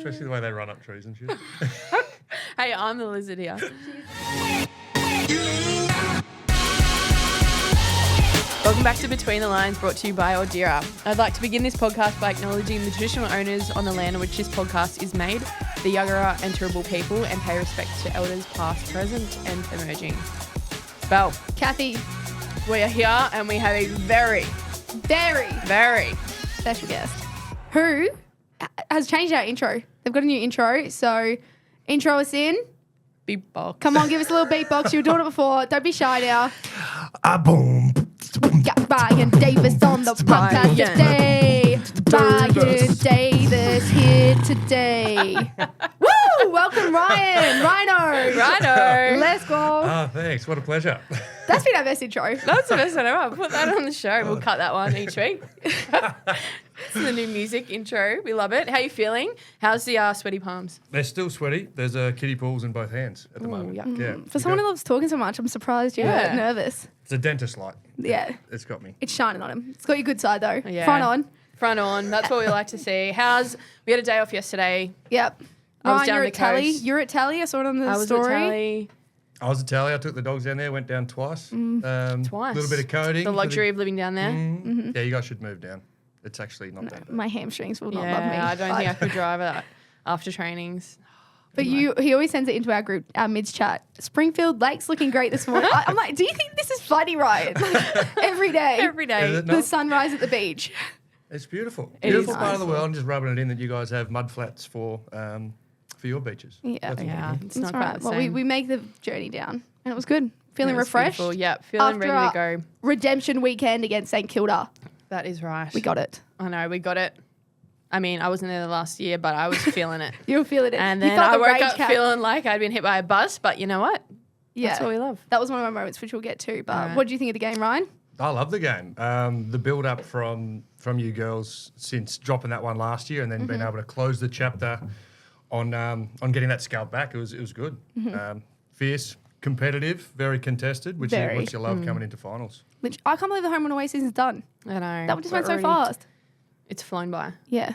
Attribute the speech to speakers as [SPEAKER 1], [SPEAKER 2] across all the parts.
[SPEAKER 1] especially the way they run up trees and shit.
[SPEAKER 2] Hey, I'm the lizard here. Welcome back to Between the Lines, brought to you by Ordira. I'd like to begin this podcast by acknowledging the traditional owners on the land on which this podcast is made, the Yagara and Turrbal people, and pay respect to elders past, present and emerging. Belle,
[SPEAKER 3] Kathy,
[SPEAKER 2] we are here and we have a very
[SPEAKER 3] special guest who has changed our intro. They've got a new intro, so intro us in.
[SPEAKER 2] beatbox.
[SPEAKER 3] Come on, give us a little beatbox. You were doing it before. Don't be shy now.
[SPEAKER 1] Boom.
[SPEAKER 3] Got Ryan Davis on the podcast today. Ryan Davis here today. Woo! Welcome, Ryan. Rhino. Let's go.
[SPEAKER 1] Ah, thanks. What a pleasure.
[SPEAKER 3] That's been our best intro.
[SPEAKER 2] That's the best one ever. Put that on the show. We'll cut that one each week. It's the new music intro. We love it. How you feeling? How's the sweaty palms?
[SPEAKER 1] They're still sweaty. There's kiddie pools in both hands at the moment.
[SPEAKER 2] yeah.
[SPEAKER 1] Yeah.
[SPEAKER 3] For someone who loves talking so much, I'm surprised you're nervous.
[SPEAKER 1] It's a dentist light.
[SPEAKER 3] Yeah.
[SPEAKER 1] It's got me.
[SPEAKER 3] It's shining on him. It's got your good side, though.
[SPEAKER 2] Yeah.
[SPEAKER 3] Front on.
[SPEAKER 2] That's what we like to see. We had a day off yesterday.
[SPEAKER 3] Yep.
[SPEAKER 2] I was
[SPEAKER 3] Ryan,
[SPEAKER 2] down
[SPEAKER 3] you're
[SPEAKER 2] the
[SPEAKER 3] at Tally.
[SPEAKER 2] coast.
[SPEAKER 3] You're at Tally. I saw it on the
[SPEAKER 2] I was
[SPEAKER 3] story.
[SPEAKER 2] at Tally.
[SPEAKER 1] I was at Tally. I took the dogs down there, went down twice.
[SPEAKER 2] Twice.
[SPEAKER 1] A little bit of coding.
[SPEAKER 2] The luxury of living down there.
[SPEAKER 1] Yeah, you guys should move down. It's actually not that bad.
[SPEAKER 3] My hamstrings will not
[SPEAKER 2] Yeah,
[SPEAKER 3] love me.
[SPEAKER 2] I don't think I could drive it after trainings.
[SPEAKER 3] But he always sends it into our group, our mids chat. Springfield Lake's looking great this morning. I'm like, do you think this is funny, Ryan? Like, every day.
[SPEAKER 2] Every day.
[SPEAKER 1] Is it
[SPEAKER 3] The
[SPEAKER 1] not?
[SPEAKER 3] sunrise at the beach.
[SPEAKER 1] It's beautiful.
[SPEAKER 2] It
[SPEAKER 1] Beautiful
[SPEAKER 2] is
[SPEAKER 1] part of the
[SPEAKER 2] nice.
[SPEAKER 1] world, and just rubbing it in that you guys have mud flats for your beaches.
[SPEAKER 3] Yeah.
[SPEAKER 1] That's all.
[SPEAKER 2] Yeah, it's
[SPEAKER 3] That's
[SPEAKER 2] not
[SPEAKER 3] right.
[SPEAKER 2] quite the
[SPEAKER 3] Well,
[SPEAKER 2] same.
[SPEAKER 3] we make the journey down, and it was good. Feeling
[SPEAKER 2] It was
[SPEAKER 3] refreshed.
[SPEAKER 2] beautiful. Yeah, feeling
[SPEAKER 3] After
[SPEAKER 2] ready to go.
[SPEAKER 3] Redemption weekend against St Kilda.
[SPEAKER 2] That is right.
[SPEAKER 3] We got it.
[SPEAKER 2] I know, we got it. I mean, I wasn't there the last year, but I was feeling it.
[SPEAKER 3] You were feeling it.
[SPEAKER 2] And
[SPEAKER 3] You
[SPEAKER 2] then
[SPEAKER 3] felt
[SPEAKER 2] I
[SPEAKER 3] the
[SPEAKER 2] woke
[SPEAKER 3] rage,
[SPEAKER 2] up
[SPEAKER 3] Kat.
[SPEAKER 2] feeling like I'd been hit by a bus, but you know what?
[SPEAKER 3] Yeah.
[SPEAKER 2] That's what we love.
[SPEAKER 3] That was one of my moments, which we'll get to. But
[SPEAKER 2] Alright.
[SPEAKER 3] what do you think of the game, Ryan?
[SPEAKER 1] I love the game. The build up from you girls since dropping that one last year, and then being able to close the chapter on getting that scalp back. It was good. Fierce, competitive, very contested, which
[SPEAKER 3] Very.
[SPEAKER 1] you love coming into finals.
[SPEAKER 3] Which I can't believe the home and away season's done.
[SPEAKER 2] I know.
[SPEAKER 3] That just
[SPEAKER 2] We're
[SPEAKER 3] went so
[SPEAKER 2] already-
[SPEAKER 3] fast.
[SPEAKER 2] It's flown by.
[SPEAKER 3] Yeah,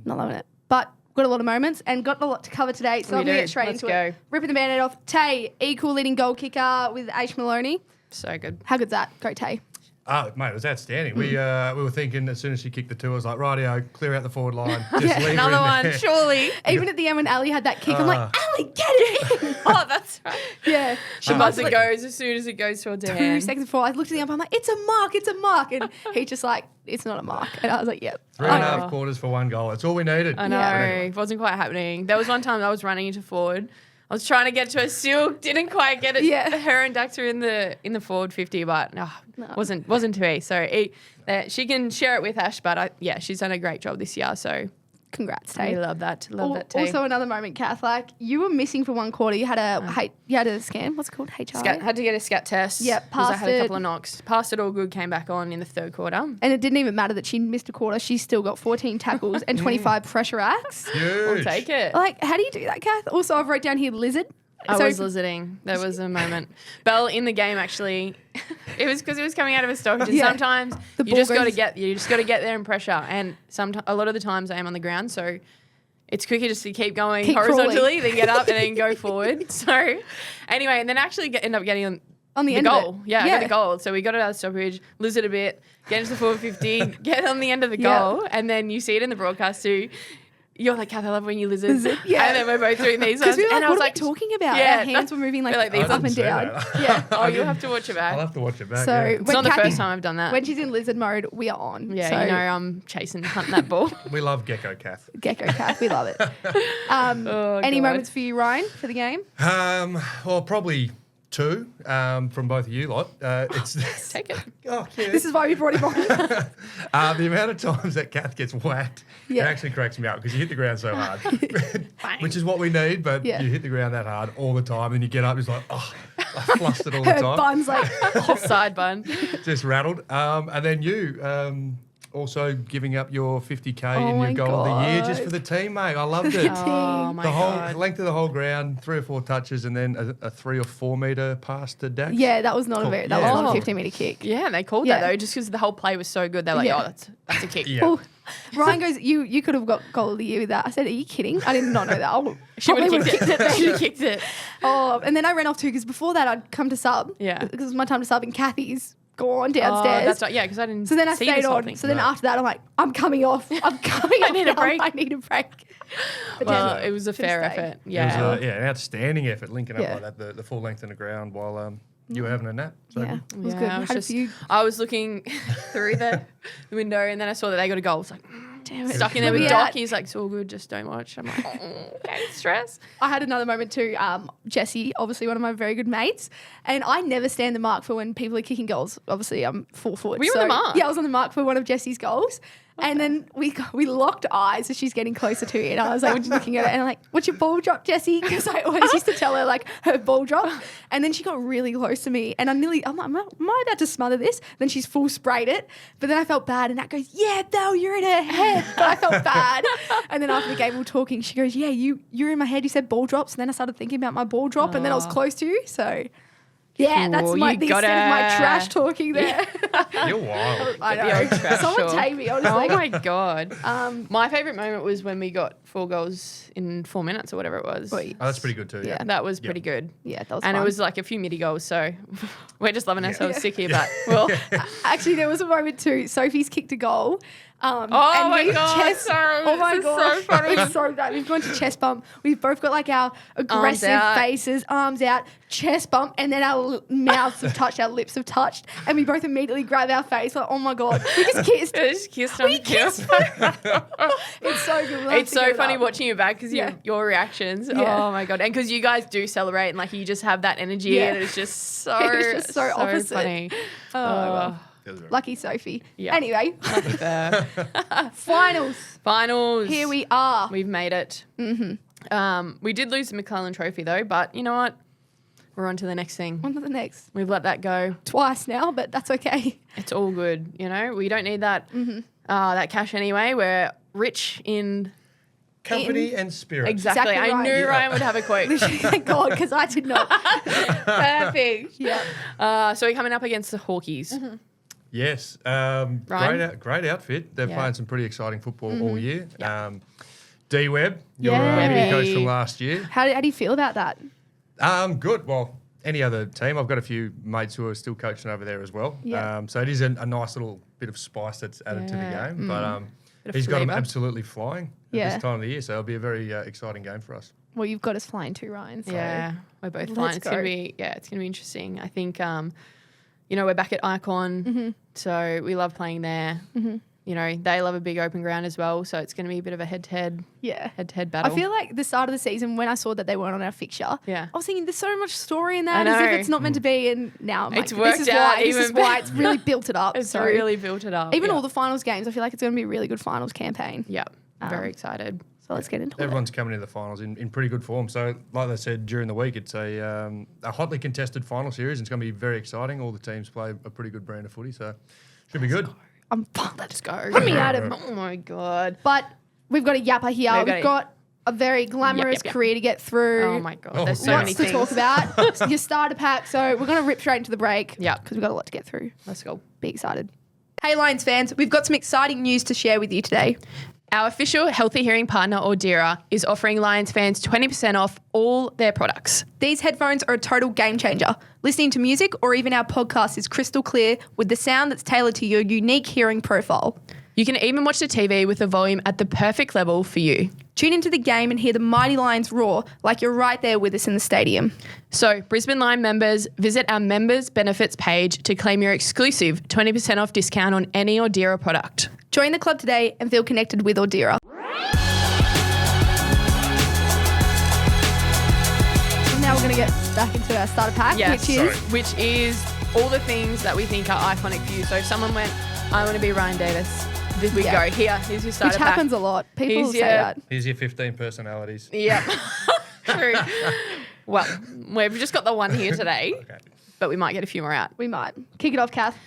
[SPEAKER 3] not loving it. But got a lot of moments and got a lot to cover today, so
[SPEAKER 2] We
[SPEAKER 3] I'm going to
[SPEAKER 2] do.
[SPEAKER 3] get straight
[SPEAKER 2] Let's
[SPEAKER 3] into it.
[SPEAKER 2] go.
[SPEAKER 3] Ripping the band-aid off. Tay, equal leading goal kicker with Aish Maloney.
[SPEAKER 2] So good.
[SPEAKER 3] How good's that? Great Tay.
[SPEAKER 1] Oh, mate, it was outstanding. We were thinking as soon as she kicked the two, I was like, rightio, clear out the forward line. Just leave her in
[SPEAKER 2] Another one,
[SPEAKER 1] there.
[SPEAKER 2] surely.
[SPEAKER 3] Even at the end when Ali had that kick, I'm like, Ali, get it in.
[SPEAKER 2] Oh, that's right.
[SPEAKER 3] Yeah.
[SPEAKER 2] The buzzer goes as soon as it goes towards her
[SPEAKER 3] 2
[SPEAKER 2] hand.
[SPEAKER 3] seconds before, I looked at the umpire, I'm like, it's a mark. And he just like, it's not a mark. And I was like, yep.
[SPEAKER 1] 3.5 quarters for one goal. That's all we needed.
[SPEAKER 2] I know.
[SPEAKER 3] Yeah.
[SPEAKER 2] It wasn't quite happening. There was one time I was running into forward. I was trying to get to her, still didn't quite get it.
[SPEAKER 3] Yeah.
[SPEAKER 2] Her and Dax are in the forward 50, but wasn't to be. So she can share it with Ash, but she's done a great job this year. So
[SPEAKER 3] Congrats,
[SPEAKER 2] we
[SPEAKER 3] Tay.
[SPEAKER 2] love that. Love that too.
[SPEAKER 3] Also another moment, Kath, like you were missing for one quarter. You had a scan. What's it called? HRA.
[SPEAKER 2] Had to get a scat test.
[SPEAKER 3] Yep,
[SPEAKER 2] because I
[SPEAKER 3] passed
[SPEAKER 2] had a couple
[SPEAKER 3] it.
[SPEAKER 2] of knocks. Passed it all good. Came back on in the third quarter.
[SPEAKER 3] And it didn't even matter that she missed a quarter. She still got 14 tackles and 25 pressure acts.
[SPEAKER 1] Huge.
[SPEAKER 2] We'll take it.
[SPEAKER 3] Like, how do you do that, Kath? Also, I've wrote down here lizard.
[SPEAKER 2] I
[SPEAKER 3] So-
[SPEAKER 2] was lizarding. There was a moment. Belle in the game actually. It was because it was coming out of a stoppage. And
[SPEAKER 3] Yeah.
[SPEAKER 2] sometimes
[SPEAKER 3] The
[SPEAKER 2] you
[SPEAKER 3] ball
[SPEAKER 2] just got to
[SPEAKER 3] goes-
[SPEAKER 2] get there in pressure. And a lot of the times I am on the ground, so it's quicker just to keep going
[SPEAKER 3] Keep
[SPEAKER 2] horizontally,
[SPEAKER 3] crawling.
[SPEAKER 2] then get up and then go forward. So anyway, and then actually end up getting
[SPEAKER 3] On the
[SPEAKER 2] the
[SPEAKER 3] end
[SPEAKER 2] goal.
[SPEAKER 3] of it.
[SPEAKER 2] Yeah, I got the goal. So we got it out of stoppage, lizard a bit, get into the forward 50, get on the end of the
[SPEAKER 3] Yeah.
[SPEAKER 2] goal, and then you see it in the broadcast too. You're like, Kath, I love when you lizard.
[SPEAKER 3] Yeah.
[SPEAKER 2] And then we're both doing these
[SPEAKER 3] Because
[SPEAKER 2] ones.
[SPEAKER 3] we were like,
[SPEAKER 2] and I
[SPEAKER 3] what
[SPEAKER 2] was
[SPEAKER 3] are
[SPEAKER 2] like,
[SPEAKER 3] we talking about?
[SPEAKER 2] Yeah,
[SPEAKER 3] Our hands were moving like,
[SPEAKER 2] we're like these
[SPEAKER 3] up and
[SPEAKER 1] didn't see
[SPEAKER 3] down.
[SPEAKER 1] that.
[SPEAKER 3] Yeah.
[SPEAKER 2] oh, you'll have to watch it back.
[SPEAKER 1] I'll have to watch it back.
[SPEAKER 3] So
[SPEAKER 1] yeah.
[SPEAKER 2] It's not the first time I've done that.
[SPEAKER 3] When she's in lizard mode, we are on.
[SPEAKER 2] Yeah,
[SPEAKER 3] so,
[SPEAKER 2] you know, I'm chasing, hunting that ball.
[SPEAKER 1] We love Gecko Kath.
[SPEAKER 3] Gecko Kath, we love it.
[SPEAKER 2] Oh,
[SPEAKER 3] Any
[SPEAKER 2] God.
[SPEAKER 3] moments for you, Ryan, for the game?
[SPEAKER 1] Well, probably two from both of you lot. It's
[SPEAKER 2] Take it.
[SPEAKER 1] oh, yeah.
[SPEAKER 3] This is why we brought him on.
[SPEAKER 1] The amount of times that Kath gets whacked,
[SPEAKER 3] Yeah.
[SPEAKER 1] it actually cracks me up because you hit the ground so hard, which is what we need. But
[SPEAKER 3] Yeah.
[SPEAKER 1] you hit the ground that hard all the time, and you get up, it's like, oh, I flustered all the
[SPEAKER 3] Her
[SPEAKER 1] time,
[SPEAKER 3] bun's like,
[SPEAKER 2] Side bun.
[SPEAKER 1] just rattled. And then you also giving up your 50K
[SPEAKER 3] Oh
[SPEAKER 1] in
[SPEAKER 3] my
[SPEAKER 1] your goal of the year just
[SPEAKER 3] God.
[SPEAKER 1] for the team, mate. I loved it.
[SPEAKER 2] Oh, my
[SPEAKER 1] The whole
[SPEAKER 2] God.
[SPEAKER 1] length of the whole ground, 3 or 4 touches, and then a 3 or 4 metre pass to Dax.
[SPEAKER 3] yeah, that was not a that was
[SPEAKER 1] Yeah.
[SPEAKER 3] not a
[SPEAKER 2] Oh.
[SPEAKER 3] 15-metre kick.
[SPEAKER 2] Yeah, and they called
[SPEAKER 3] Yeah.
[SPEAKER 2] that though, just because the whole play was so good. They're like,
[SPEAKER 3] Yeah.
[SPEAKER 2] oh, that's a kick.
[SPEAKER 1] Yeah.
[SPEAKER 3] Well, Ryan goes, you could have got goal of the year with that. I said, are you kidding? I did not know that. I
[SPEAKER 2] She would
[SPEAKER 3] probably
[SPEAKER 2] have kicked it.
[SPEAKER 3] then.
[SPEAKER 2] She would have kicked it.
[SPEAKER 3] Oh, and then I ran off too because before that I'd come to sub.
[SPEAKER 2] Yeah.
[SPEAKER 3] Because it was my time to sub and Kathy's gone
[SPEAKER 2] Oh,
[SPEAKER 3] downstairs.
[SPEAKER 2] that's right. Yeah, because I didn't
[SPEAKER 3] So then I
[SPEAKER 2] see
[SPEAKER 3] stayed
[SPEAKER 2] this whole
[SPEAKER 3] on.
[SPEAKER 2] thing.
[SPEAKER 3] So then after that I'm like, I'm coming off. I'm coming off.
[SPEAKER 2] need a
[SPEAKER 3] now.
[SPEAKER 2] break.
[SPEAKER 3] I need a break. But
[SPEAKER 2] Well,
[SPEAKER 3] then
[SPEAKER 2] it was a
[SPEAKER 3] should've
[SPEAKER 2] fair
[SPEAKER 3] stayed.
[SPEAKER 2] effort.
[SPEAKER 1] It
[SPEAKER 2] Yeah.
[SPEAKER 1] was an outstanding effort linking up
[SPEAKER 3] Yeah.
[SPEAKER 1] like that, the full length in the ground while you were having a nap. So
[SPEAKER 3] Yeah, it was
[SPEAKER 2] Yeah,
[SPEAKER 3] good.
[SPEAKER 2] I
[SPEAKER 3] I
[SPEAKER 2] was
[SPEAKER 3] had a
[SPEAKER 2] just-
[SPEAKER 3] few.
[SPEAKER 2] I was looking through the window and then I saw that they got a goal. I was like,
[SPEAKER 3] Damn it.
[SPEAKER 2] stuck in there with
[SPEAKER 3] Yeah.
[SPEAKER 2] Doc. He's like, it's all good, just don't watch. I'm like, oh, okay, stress.
[SPEAKER 3] I had another moment too. Jesse, obviously one of my very good mates, and I never stand the mark for when people are kicking goals. Obviously, I'm 4 foot.
[SPEAKER 2] Were you on the mark?
[SPEAKER 3] Yeah, I was on the mark for one of Jesse's goals. And then we locked eyes as she's getting closer to it. And I was like looking at it and I'm like, what's your ball drop, Jessie? Because I always used to tell her like her ball drop. And then she got really close to me and I'm like, am I about to smother this? Then she's full sprayed it. But then I felt bad and Nat goes, yeah, Belle, you're in her head. But I felt bad. And then after the game we were talking, she goes, yeah, you're in my head. You said ball drops. And then I started thinking about my ball drop and then I was close to you. So yeah, that's
[SPEAKER 2] Cool,
[SPEAKER 3] the
[SPEAKER 2] you
[SPEAKER 3] extent of my
[SPEAKER 2] gotta-
[SPEAKER 3] trash talking there.
[SPEAKER 1] you're wild.
[SPEAKER 3] I
[SPEAKER 2] The old
[SPEAKER 3] know.
[SPEAKER 2] trash
[SPEAKER 3] Someone
[SPEAKER 2] talk.
[SPEAKER 3] tame me, honestly.
[SPEAKER 2] Oh my God. My favourite moment was when we got 4 goals in 4 minutes or whatever it was.
[SPEAKER 3] Sweet.
[SPEAKER 1] Oh, that's pretty good too.
[SPEAKER 3] Yeah.
[SPEAKER 1] Yeah.
[SPEAKER 2] That was
[SPEAKER 1] Yep.
[SPEAKER 2] pretty good.
[SPEAKER 3] Yeah, that was
[SPEAKER 2] And
[SPEAKER 3] fun.
[SPEAKER 2] it was like a few midi goals, so we're just loving ourselves
[SPEAKER 3] Yeah.
[SPEAKER 2] sick here. But well,
[SPEAKER 3] Actually, there was a moment too. Sophie's kicked a goal.
[SPEAKER 2] Oh
[SPEAKER 3] and
[SPEAKER 2] my
[SPEAKER 3] we've
[SPEAKER 2] God, sorry,
[SPEAKER 3] Oh my
[SPEAKER 2] this is so
[SPEAKER 3] gosh,
[SPEAKER 2] funny.
[SPEAKER 3] it's so bad. We've gone to chest bump. We've both got like our aggressive
[SPEAKER 2] out.
[SPEAKER 3] faces, arms out, chest bump, and then our mouths have touched, our lips have touched, and we both immediately grab our face. Like, oh my God, we just kissed.
[SPEAKER 2] I just kissed on
[SPEAKER 3] We
[SPEAKER 2] the kiss.
[SPEAKER 3] kissed. It's so good. We'll have
[SPEAKER 2] It's
[SPEAKER 3] to get
[SPEAKER 2] so
[SPEAKER 3] it
[SPEAKER 2] funny
[SPEAKER 3] up.
[SPEAKER 2] watching you back because
[SPEAKER 3] Yeah.
[SPEAKER 2] your reactions.
[SPEAKER 3] Yeah.
[SPEAKER 2] Oh my God. And because you guys do celebrate and like you just have that energy
[SPEAKER 3] Yeah.
[SPEAKER 2] and it's just so,
[SPEAKER 3] It's just so opposite.
[SPEAKER 2] funny.
[SPEAKER 3] Oh, well.
[SPEAKER 1] That was very-
[SPEAKER 3] Lucky Sophie.
[SPEAKER 2] Yeah.
[SPEAKER 3] Anyway,
[SPEAKER 2] Lucky there.
[SPEAKER 3] finals.
[SPEAKER 2] Finals.
[SPEAKER 3] Here we are.
[SPEAKER 2] We've made it. Mm-hmm. We did lose the McClellan Trophy though, but you know what? We're on to the next thing.
[SPEAKER 3] On to the next.
[SPEAKER 2] We've let that go.
[SPEAKER 3] Twice now, but that's okay.
[SPEAKER 2] It's all good. You know, we don't need that that cash anyway. We're rich in
[SPEAKER 1] Company and spirit.
[SPEAKER 2] exactly.
[SPEAKER 3] Exactly
[SPEAKER 2] I
[SPEAKER 3] right.
[SPEAKER 2] knew
[SPEAKER 3] Yeah.
[SPEAKER 2] Ryan would have a quote.
[SPEAKER 3] Thank God, because I did not.
[SPEAKER 2] Perfect.
[SPEAKER 3] Yeah.
[SPEAKER 2] So we're coming up against the Hawkeys.
[SPEAKER 1] Yes.
[SPEAKER 2] Ryan?
[SPEAKER 1] Great outfit. They're
[SPEAKER 2] Yeah.
[SPEAKER 1] playing some pretty exciting football all year. D Webb, your
[SPEAKER 3] Yeah.
[SPEAKER 1] head coach
[SPEAKER 2] Webby.
[SPEAKER 1] from last year.
[SPEAKER 3] How do you feel about that?
[SPEAKER 1] Good. Well, any other team. I've got a few mates who are still coaching over there as well.
[SPEAKER 3] Yeah.
[SPEAKER 1] So it is a nice little bit of spice that's added to the
[SPEAKER 2] Yeah.
[SPEAKER 1] game. But
[SPEAKER 2] Bit of
[SPEAKER 1] he's got them
[SPEAKER 2] flavour.
[SPEAKER 1] absolutely flying at
[SPEAKER 3] Yeah.
[SPEAKER 1] this time of the year. So it'll be a very exciting game for us.
[SPEAKER 3] Well, you've got us flying too, Ryan. So.
[SPEAKER 2] Yeah, we're both
[SPEAKER 3] Let's
[SPEAKER 2] fine. It's gonna
[SPEAKER 3] go.
[SPEAKER 2] be it's gonna be interesting. I think you know, we're back at Icon, so we love playing there. You know, they love a big open ground as well, so it's gonna be a bit of a head-to-head
[SPEAKER 3] Yeah.
[SPEAKER 2] battle.
[SPEAKER 3] I feel like the start of the season when I saw that they weren't on our fixture,
[SPEAKER 2] Yeah.
[SPEAKER 3] I was thinking there's so much story in that
[SPEAKER 2] I
[SPEAKER 3] as if
[SPEAKER 2] know.
[SPEAKER 3] it's not meant to be, and now I'm
[SPEAKER 2] It's
[SPEAKER 3] like,
[SPEAKER 2] worked
[SPEAKER 3] this is
[SPEAKER 2] out
[SPEAKER 3] why. This is
[SPEAKER 2] even
[SPEAKER 3] why it's really built it up.
[SPEAKER 2] it's
[SPEAKER 3] so
[SPEAKER 2] really built it up.
[SPEAKER 3] even
[SPEAKER 2] yeah.
[SPEAKER 3] all the finals games, I feel like it's going to be a really good finals campaign.
[SPEAKER 2] yeah, very excited.
[SPEAKER 3] So let's get into
[SPEAKER 1] Everyone's coming into the finals in pretty good form. So, like they said during the week, it's a hotly contested final series. And it's going to be very exciting. All the teams play a pretty good brand of footy, so should be good.
[SPEAKER 3] it. I'm pumped.
[SPEAKER 2] Let's go.
[SPEAKER 3] Put me at him.
[SPEAKER 2] Oh my God.
[SPEAKER 3] But we've got a yapper here. We've got a very glamorous
[SPEAKER 2] yep.
[SPEAKER 3] career to get through.
[SPEAKER 2] Oh my God.
[SPEAKER 1] Oh,
[SPEAKER 2] There's so
[SPEAKER 1] God.
[SPEAKER 2] many
[SPEAKER 3] Lots to
[SPEAKER 2] things.
[SPEAKER 3] talk about. Your starter pack. So we're going to rip straight into the break.
[SPEAKER 2] Yeah.
[SPEAKER 3] Because we've got a lot to get through.
[SPEAKER 2] Let's go.
[SPEAKER 3] Be excited. Hey Lions fans, we've got some exciting news to share with you today.
[SPEAKER 2] Our official healthy hearing partner, Audira, is offering Lions fans 20% off all their products.
[SPEAKER 3] These headphones are a total game changer. Listening to music or even our podcast is crystal clear with the sound that's tailored to your unique hearing profile.
[SPEAKER 2] You can even watch the TV with the volume at the perfect level for you.
[SPEAKER 3] Tune into the game and hear the mighty Lions roar like you're right there with us in the stadium.
[SPEAKER 2] So, Brisbane Lion members, visit our members benefits page to claim your exclusive 20% off discount on any Audira product.
[SPEAKER 3] Join the club today and feel connected with Audira. Now we're going to get back into our starter pack,
[SPEAKER 2] which is all the things that we think are iconic for you. So, if someone went, I want to be Ryan Davis, this we
[SPEAKER 3] Yeah.
[SPEAKER 2] go. Here's your starter
[SPEAKER 3] which
[SPEAKER 2] pack.
[SPEAKER 3] happens a lot. People
[SPEAKER 2] Here's
[SPEAKER 3] say
[SPEAKER 2] your-
[SPEAKER 3] that.
[SPEAKER 1] Here's your 15 personalities.
[SPEAKER 2] Yep. True. Well, we've just got the one here today,
[SPEAKER 1] Okay.
[SPEAKER 2] but we might get a few more out.
[SPEAKER 3] We might. Kick it off, Kath.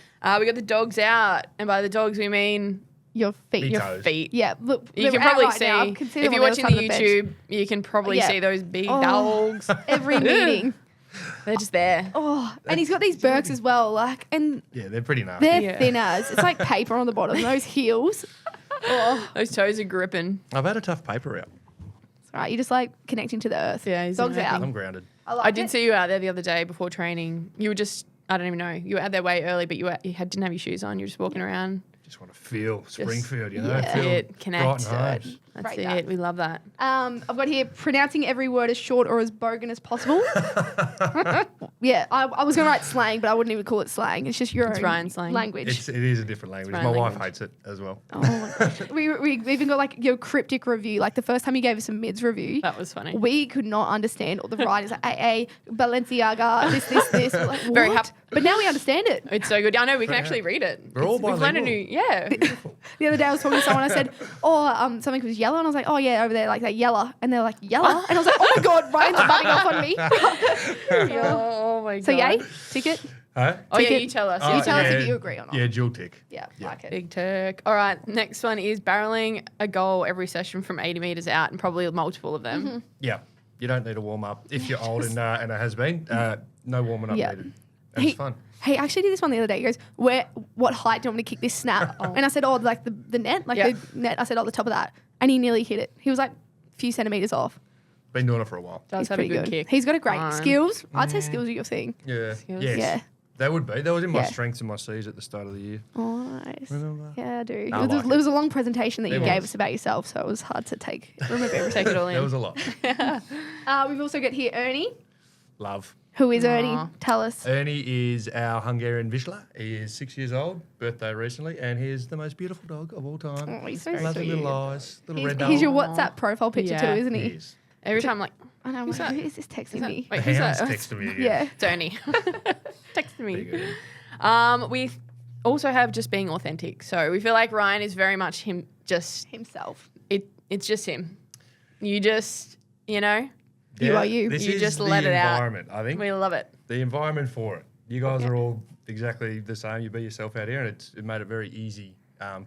[SPEAKER 2] We got the dogs out, and by the dogs we mean
[SPEAKER 3] Your feet.
[SPEAKER 1] Big
[SPEAKER 3] Your
[SPEAKER 1] toes.
[SPEAKER 2] feet.
[SPEAKER 3] Yeah, look,
[SPEAKER 2] You
[SPEAKER 3] they're
[SPEAKER 2] can
[SPEAKER 3] out
[SPEAKER 2] probably
[SPEAKER 3] right
[SPEAKER 2] see,
[SPEAKER 3] now. I can see
[SPEAKER 2] if
[SPEAKER 3] them
[SPEAKER 2] you're
[SPEAKER 3] on
[SPEAKER 2] watching
[SPEAKER 3] other
[SPEAKER 2] the
[SPEAKER 3] side of
[SPEAKER 2] YouTube, you can probably
[SPEAKER 3] Yeah.
[SPEAKER 2] see those big
[SPEAKER 3] Oh.
[SPEAKER 2] dogs.
[SPEAKER 3] bench. Every meeting.
[SPEAKER 2] They're just there.
[SPEAKER 3] Oh, and he's got these Birks as well, like, and
[SPEAKER 1] Yeah, they're pretty nasty.
[SPEAKER 3] they're
[SPEAKER 2] Yeah.
[SPEAKER 3] thin as. It's like paper on the bottom. Those heels. Oh,
[SPEAKER 2] Those toes are gripping.
[SPEAKER 1] I've had a tough paper route.
[SPEAKER 3] it's all right. You're just like connecting to the earth.
[SPEAKER 2] Yeah, he's
[SPEAKER 3] Dog's out.
[SPEAKER 2] amazing.
[SPEAKER 1] I'm grounded.
[SPEAKER 3] like
[SPEAKER 2] I did
[SPEAKER 3] it.
[SPEAKER 2] see you out there the other day before training. You were just, I don't even know, you were out there way early, but didn't have your shoes on. You were just walking around.
[SPEAKER 1] Just want to feel Springfield, you know?
[SPEAKER 3] yeah.
[SPEAKER 1] Feel
[SPEAKER 2] It, connect.
[SPEAKER 1] bright and homes.
[SPEAKER 2] That's
[SPEAKER 3] Right
[SPEAKER 2] it.
[SPEAKER 3] there.
[SPEAKER 2] We love that.
[SPEAKER 3] I've got here pronouncing every word as short or as bogan as possible. Yeah, I was going to write slang, but I wouldn't even call it slang. It's just your
[SPEAKER 2] It's
[SPEAKER 3] own
[SPEAKER 2] Ryan slang.
[SPEAKER 3] language.
[SPEAKER 1] It is a different language.
[SPEAKER 2] It's
[SPEAKER 1] My
[SPEAKER 2] my
[SPEAKER 1] wife
[SPEAKER 2] language.
[SPEAKER 1] hates it as well.
[SPEAKER 3] Oh my gosh. We even got like your cryptic review. Like the first time you gave us a mids review,
[SPEAKER 2] That was funny.
[SPEAKER 3] we could not understand all the writings like AA, Balenciaga, this. We're like,
[SPEAKER 2] Very
[SPEAKER 3] what? But now we understand it.
[SPEAKER 2] It's so good. I know we can actually read it.
[SPEAKER 1] We're all
[SPEAKER 2] We've learned a
[SPEAKER 1] bilingual.
[SPEAKER 2] new, yeah.
[SPEAKER 3] The other day I was talking to someone. I said, something was yellow, and I was like, oh yeah, over there like that yellow, and they're like yellow, and I was like, oh my god, Ryan's rubbing off on me.
[SPEAKER 2] Oh my god.
[SPEAKER 3] So yay, ticket.
[SPEAKER 1] Huh?
[SPEAKER 2] Oh yeah,
[SPEAKER 3] Ticket.
[SPEAKER 2] you tell us.
[SPEAKER 3] You tell us
[SPEAKER 1] yeah.
[SPEAKER 3] if you agree or not.
[SPEAKER 1] Yeah, dual tick.
[SPEAKER 3] Yeah,
[SPEAKER 1] Yeah.
[SPEAKER 3] like it.
[SPEAKER 2] Big Turk. All right, next one is barreling a goal every session from 80 metres out and probably multiple of them.
[SPEAKER 3] Mm-hmm.
[SPEAKER 1] Yeah. You don't need to warm up. If you're old and it has been, no warming up
[SPEAKER 3] Yeah.
[SPEAKER 1] needed. And it's fun.
[SPEAKER 3] He actually did this one the other day. He goes, what height do you want me to kick this snap? And I said, oh, like the net, like
[SPEAKER 2] Yeah.
[SPEAKER 3] the net. I said, oh, the top of that. And he nearly hit it. He was like a few centimetres off.
[SPEAKER 1] Been doing it for a while.
[SPEAKER 2] Does
[SPEAKER 3] He's
[SPEAKER 2] have a
[SPEAKER 3] pretty
[SPEAKER 2] good kick.
[SPEAKER 3] He's got a great
[SPEAKER 2] Fine.
[SPEAKER 3] skills. I'd say skills are your thing.
[SPEAKER 1] Yeah.
[SPEAKER 2] Skills.
[SPEAKER 1] Yes.
[SPEAKER 3] Yeah.
[SPEAKER 1] That would be. That was in my
[SPEAKER 3] Yeah.
[SPEAKER 1] strengths and my C's at the start of the year.
[SPEAKER 3] Oh, nice.
[SPEAKER 1] Remember that?
[SPEAKER 3] Yeah, I do.
[SPEAKER 1] I
[SPEAKER 3] It
[SPEAKER 1] like
[SPEAKER 3] was a long presentation that you
[SPEAKER 1] It
[SPEAKER 3] gave
[SPEAKER 1] was.
[SPEAKER 3] us about yourself, so it was hard to remember everything.
[SPEAKER 2] Take it all
[SPEAKER 1] That
[SPEAKER 2] in.
[SPEAKER 1] was a lot.
[SPEAKER 3] We've also got here Ernie.
[SPEAKER 1] Love.
[SPEAKER 3] Who is Ernie?
[SPEAKER 2] Aw.
[SPEAKER 3] Tell us.
[SPEAKER 1] Ernie is our Hungarian Vizsla. He is 6 years old, birthday recently, and he is the most beautiful dog of all time.
[SPEAKER 3] Oh, he's so
[SPEAKER 1] Lovely
[SPEAKER 3] sweet.
[SPEAKER 1] little eyes, little red
[SPEAKER 3] He's your
[SPEAKER 1] dog.
[SPEAKER 3] WhatsApp profile picture
[SPEAKER 2] Yeah.
[SPEAKER 3] too, isn't
[SPEAKER 1] He
[SPEAKER 3] he?
[SPEAKER 1] is.
[SPEAKER 2] Every time I'm like,
[SPEAKER 3] I know.
[SPEAKER 2] Who's that?
[SPEAKER 3] Who is this texting me?
[SPEAKER 2] wait,
[SPEAKER 1] The
[SPEAKER 2] who's
[SPEAKER 1] hound's
[SPEAKER 2] that?
[SPEAKER 1] texted me again.
[SPEAKER 3] Yeah.
[SPEAKER 2] It's Ernie. Texted
[SPEAKER 1] Very
[SPEAKER 2] me.
[SPEAKER 1] good.
[SPEAKER 2] We also have just being authentic. So we feel like Ryan is very much him, just,
[SPEAKER 3] Himself.
[SPEAKER 2] it's just him. You just, you know,
[SPEAKER 3] You are you.
[SPEAKER 1] This
[SPEAKER 2] You
[SPEAKER 1] is
[SPEAKER 2] just
[SPEAKER 1] the
[SPEAKER 2] let it out.
[SPEAKER 1] environment, I think.
[SPEAKER 2] we love it.
[SPEAKER 1] The environment for it. You guys are all exactly the same. You be yourself out here, and it made it very easy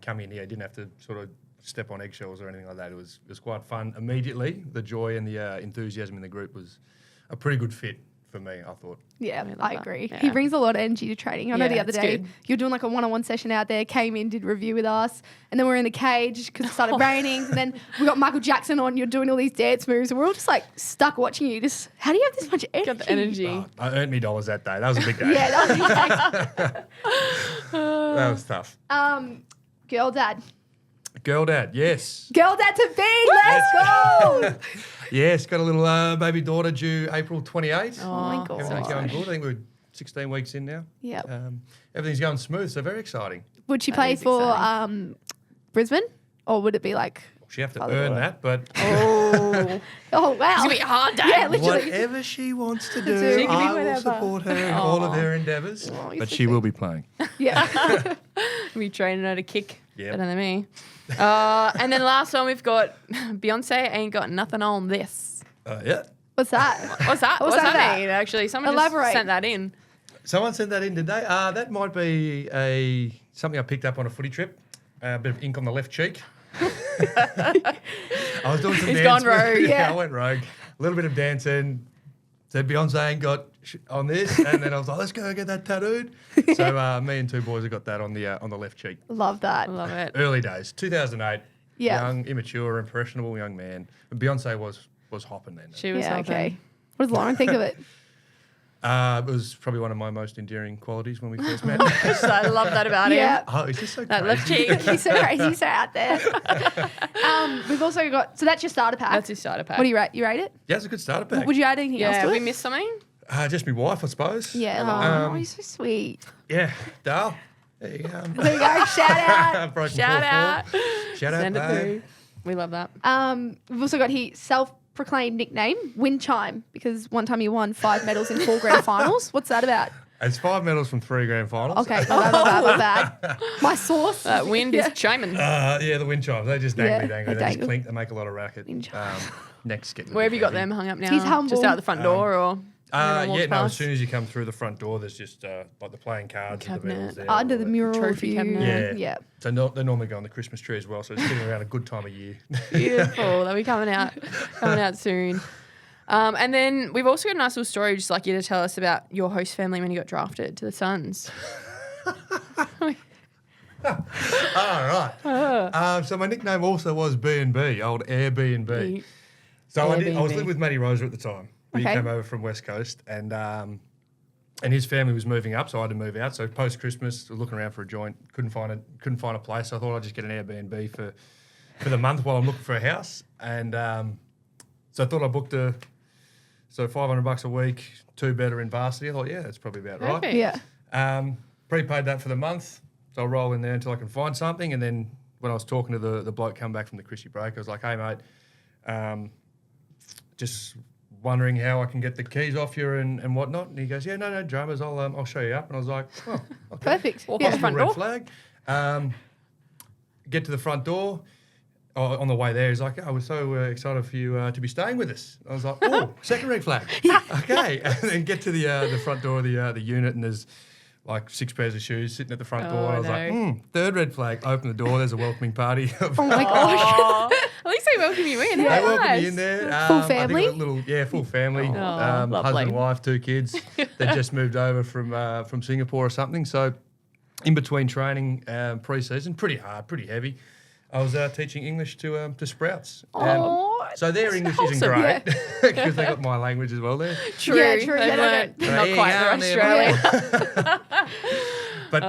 [SPEAKER 1] coming in here. You didn't have to sort of step on eggshells or anything like that. It was quite fun. Immediately, the joy and the enthusiasm in the group was a pretty good fit for me, I thought.
[SPEAKER 3] Yeah,
[SPEAKER 2] We love
[SPEAKER 3] I
[SPEAKER 2] that.
[SPEAKER 3] agree.
[SPEAKER 2] Yeah.
[SPEAKER 3] He brings a lot of energy to training. I know
[SPEAKER 2] Yeah,
[SPEAKER 3] the other
[SPEAKER 2] it's
[SPEAKER 3] day
[SPEAKER 2] good.
[SPEAKER 3] you were doing like a one-on-one session out there, came in, did review with us, and then we were in the cage because it started raining. And then we got Michael Jackson on, you're doing all these dance moves, and we're all just like stuck watching you. Just, how do you have this much energy?
[SPEAKER 2] Got the energy.
[SPEAKER 1] I earned me dollars that day. That was a big day.
[SPEAKER 3] Yeah, that was
[SPEAKER 1] That was tough.
[SPEAKER 3] girl dad.
[SPEAKER 1] Girl dad, yes.
[SPEAKER 3] Girl dad to be, let's go!
[SPEAKER 1] Yes, got a little baby daughter due April 28th.
[SPEAKER 3] Oh my God.
[SPEAKER 1] Everything's going good. I think we're 16 weeks in now.
[SPEAKER 3] Yep.
[SPEAKER 1] Everything's going smooth, so very exciting.
[SPEAKER 3] Would she
[SPEAKER 2] That
[SPEAKER 3] play
[SPEAKER 2] is
[SPEAKER 3] for
[SPEAKER 2] exciting.
[SPEAKER 3] Brisbane? Or would it be like,
[SPEAKER 1] She have to
[SPEAKER 3] Other
[SPEAKER 1] earn
[SPEAKER 3] way.
[SPEAKER 1] that, but
[SPEAKER 2] Oh,
[SPEAKER 3] oh wow.
[SPEAKER 2] it's gonna be a hard day.
[SPEAKER 3] Yeah, literally.
[SPEAKER 1] whatever she wants to
[SPEAKER 3] She
[SPEAKER 1] do,
[SPEAKER 3] can do
[SPEAKER 1] I will
[SPEAKER 3] whatever.
[SPEAKER 1] support her in all of her endeavours.
[SPEAKER 3] Oh, you're
[SPEAKER 1] But
[SPEAKER 3] so
[SPEAKER 1] she will be playing.
[SPEAKER 3] Yeah.
[SPEAKER 2] We training her to kick
[SPEAKER 1] Yep.
[SPEAKER 2] better than me. And then last one we've got Beyonce ain't got nothing on this.
[SPEAKER 1] Yeah.
[SPEAKER 3] What's that?
[SPEAKER 2] What's that?
[SPEAKER 3] What's
[SPEAKER 2] What's
[SPEAKER 3] that
[SPEAKER 2] that
[SPEAKER 3] about?
[SPEAKER 2] mean? Actually, someone
[SPEAKER 3] Elaborate.
[SPEAKER 2] just sent that in.
[SPEAKER 1] Someone sent that in today. That might be something I picked up on a footy trip. A bit of ink on the left cheek. I was doing some
[SPEAKER 2] He's
[SPEAKER 1] dance.
[SPEAKER 2] gone rogue.
[SPEAKER 3] Yeah.
[SPEAKER 1] I went rogue. A little bit of dancing. Said Beyonce ain't got on this, and then I was like, let's go get that tattooed. So me and two boys have got that on the left cheek.
[SPEAKER 3] Love that.
[SPEAKER 2] I love it.
[SPEAKER 1] Early days, 2008.
[SPEAKER 3] Yeah.
[SPEAKER 1] Young, immature, impressionable young man. And Beyonce was hopping then.
[SPEAKER 2] She was
[SPEAKER 3] Yeah,
[SPEAKER 2] helping.
[SPEAKER 3] okay. What does Lauren think of it?
[SPEAKER 1] It was probably one of my most endearing qualities when we first met.
[SPEAKER 2] I love that about
[SPEAKER 3] Yeah.
[SPEAKER 2] him.
[SPEAKER 1] Oh, he's just so
[SPEAKER 2] That
[SPEAKER 1] crazy.
[SPEAKER 2] left cheek.
[SPEAKER 3] He's so crazy, he's so out there. We've also got, so that's your starter pack.
[SPEAKER 2] That's his starter pack.
[SPEAKER 3] What do you rate? You rate it?
[SPEAKER 1] Yeah, it's a good starter pack.
[SPEAKER 3] Would you add anything else
[SPEAKER 2] Yeah,
[SPEAKER 3] to
[SPEAKER 2] we
[SPEAKER 3] it?
[SPEAKER 2] missed something.
[SPEAKER 1] Just my wife, I suppose.
[SPEAKER 3] Yeah.
[SPEAKER 2] Hello.
[SPEAKER 3] Oh, he's so sweet.
[SPEAKER 1] Yeah, Dale. There you go.
[SPEAKER 3] There you go. Shout out.
[SPEAKER 1] Broken
[SPEAKER 2] Shout
[SPEAKER 1] 4-4.
[SPEAKER 2] out.
[SPEAKER 1] Shout out,
[SPEAKER 2] Send it
[SPEAKER 1] babe.
[SPEAKER 2] through. We love that.
[SPEAKER 3] We've also got here self-proclaimed nickname, Wind Chime, because one time you won 5 medals in 4 grand finals. What's that about?
[SPEAKER 1] It's 5 medals from 3 grand finals.
[SPEAKER 3] Okay, my bad. My source.
[SPEAKER 2] That wind
[SPEAKER 3] Yeah.
[SPEAKER 2] is chiming.
[SPEAKER 1] Yeah, the wind chimes. They just
[SPEAKER 3] Yeah,
[SPEAKER 1] dangly.
[SPEAKER 3] they
[SPEAKER 1] They just
[SPEAKER 3] dangle.
[SPEAKER 1] clink. They make a lot of racket.
[SPEAKER 3] Wind chimes.
[SPEAKER 1] Next, getting. a
[SPEAKER 2] Where have
[SPEAKER 1] bit
[SPEAKER 2] you got
[SPEAKER 1] heavy.
[SPEAKER 2] them hung up now?
[SPEAKER 3] He's humble.
[SPEAKER 2] Just out the front door or?
[SPEAKER 1] Yeah, no. As
[SPEAKER 2] past?
[SPEAKER 1] soon as you come through the front door, there's just like the playing cards and the
[SPEAKER 2] Cabinet.
[SPEAKER 1] medals there.
[SPEAKER 3] Under
[SPEAKER 1] all
[SPEAKER 3] the
[SPEAKER 1] that.
[SPEAKER 3] mural
[SPEAKER 2] Trophy
[SPEAKER 3] view.
[SPEAKER 2] cabinet.
[SPEAKER 1] Yeah.
[SPEAKER 3] Yeah.
[SPEAKER 1] So they normally go on the Christmas tree as well. So it's getting around a good time of year.
[SPEAKER 2] Beautiful. They'll be coming out soon. And then we've also got a nice little story just like you to tell us about your host family when you got drafted to the Suns.
[SPEAKER 1] All right. So my nickname also was B&B, old Airbnb. So I was living with Matty Rosa at the time. He came over from West Coast, and his family was moving up, so I had to move out. So post Christmas, looking around for a joint, couldn't find a place. So I thought I'd just get an Airbnb for the month while I'm looking for a house, and so I thought I booked $500 a week, 2-bedder in Varsity. I thought, yeah, that's probably about right.
[SPEAKER 3] Yeah.
[SPEAKER 1] Prepaid that for the month, so I'll roll in there until I can find something. And then when I was talking to the bloke come back from the Chrissy break, I was like, hey, mate, just wondering how I can get the keys off you and whatnot. And he goes, yeah, no dramas, I'll show you up. And I was like, oh, okay.
[SPEAKER 3] Perfect.
[SPEAKER 2] Walk off the front door.
[SPEAKER 1] Red flag. Get to the front door. On the way there, he's like, oh, we're so excited for you to be staying with us. I was like, oh, second red flag. Okay. And then get to the front door of the unit, and there's like 6 pairs of shoes sitting at the front door. And I was like, third red flag. Open the door, there's a welcoming party.
[SPEAKER 3] Oh my gosh.
[SPEAKER 2] At least they welcome you in.
[SPEAKER 1] They
[SPEAKER 2] How
[SPEAKER 1] welcome
[SPEAKER 2] nice.
[SPEAKER 1] me in there.
[SPEAKER 3] Full family?
[SPEAKER 1] Full family.
[SPEAKER 2] lovely.
[SPEAKER 1] Husband, wife, 2 kids. They just moved over from Singapore or something. So in between training, pre-season, pretty hard, pretty heavy. I was teaching English to Sprouts. So their English isn't great because they got my language as well there.
[SPEAKER 2] True.
[SPEAKER 3] Yeah, true.
[SPEAKER 2] They
[SPEAKER 3] They
[SPEAKER 2] weren't
[SPEAKER 3] don't-
[SPEAKER 2] not
[SPEAKER 1] Yeah,
[SPEAKER 2] quite
[SPEAKER 1] yeah,
[SPEAKER 2] the Australian.
[SPEAKER 1] But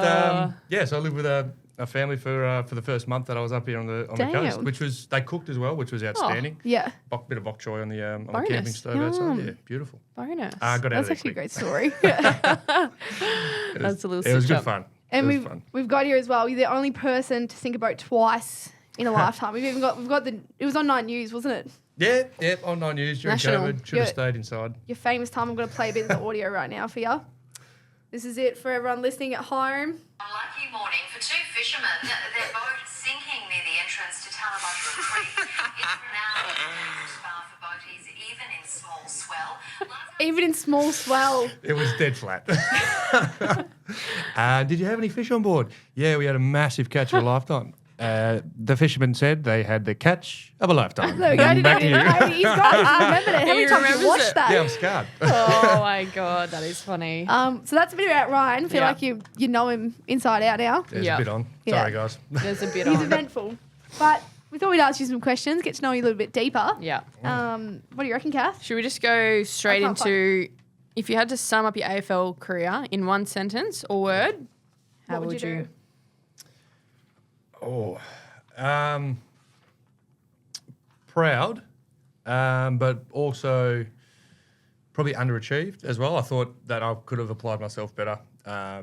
[SPEAKER 1] so I lived with a family for the first month that I was up here on the coast,
[SPEAKER 3] Damn.
[SPEAKER 1] which was they cooked as well, which was outstanding.
[SPEAKER 3] Yeah.
[SPEAKER 1] Bit of bok choy on the
[SPEAKER 2] Bonus.
[SPEAKER 1] camping stove outside. Yeah, beautiful.
[SPEAKER 2] Bonus.
[SPEAKER 1] I got out
[SPEAKER 3] That's
[SPEAKER 1] of
[SPEAKER 3] actually a
[SPEAKER 1] there
[SPEAKER 3] great story.
[SPEAKER 2] That's a little
[SPEAKER 1] It was
[SPEAKER 2] stitch
[SPEAKER 1] good
[SPEAKER 2] up.
[SPEAKER 1] fun.
[SPEAKER 3] And
[SPEAKER 1] It was fun.
[SPEAKER 3] we've got here as well. You're the only person to sink a boat twice in a lifetime. We've got it was on 9 News, wasn't it?
[SPEAKER 1] Yeah, on 9 News during
[SPEAKER 2] National.
[SPEAKER 1] COVID. Should have stayed inside.
[SPEAKER 3] Your famous time. I'm going to play a bit of the audio right now for you. This is it for everyone listening at home.
[SPEAKER 4] Unlucky morning for 2 fishermen. Their boat sinking near the entrance to Talabuttra Creek. It's now far for boaties, even in small swell.
[SPEAKER 3] Even in small swell.
[SPEAKER 1] It was dead flat. Did you have any fish on board? Yeah, we had a massive catch of a lifetime. The fisherman said they had the catch of a lifetime.
[SPEAKER 3] There we go.
[SPEAKER 1] And back to you.
[SPEAKER 3] He's got it. He's remembered it. How many
[SPEAKER 2] He
[SPEAKER 3] times have
[SPEAKER 2] remembers
[SPEAKER 3] you watched
[SPEAKER 2] it.
[SPEAKER 3] that?
[SPEAKER 1] Yeah, I'm scarred.
[SPEAKER 2] Oh my God, that is funny.
[SPEAKER 3] So that's a bit about Ryan. Feel
[SPEAKER 2] Yeah.
[SPEAKER 3] like you know him inside out now.
[SPEAKER 1] There's
[SPEAKER 2] Yeah.
[SPEAKER 1] a bit on.
[SPEAKER 3] Yeah.
[SPEAKER 1] Sorry, guys.
[SPEAKER 2] There's a bit
[SPEAKER 3] He's
[SPEAKER 2] on.
[SPEAKER 3] eventful. But we thought we'd ask you some questions, get to know you a little bit deeper.
[SPEAKER 2] Yeah.
[SPEAKER 3] What do you reckon, Kath?
[SPEAKER 2] Should we just go straight
[SPEAKER 3] I can't
[SPEAKER 2] into if you had to sum up your AFL career in one sentence or word, how
[SPEAKER 3] What would you do?
[SPEAKER 1] Proud, but also probably underachieved as well. I thought that I could have applied myself better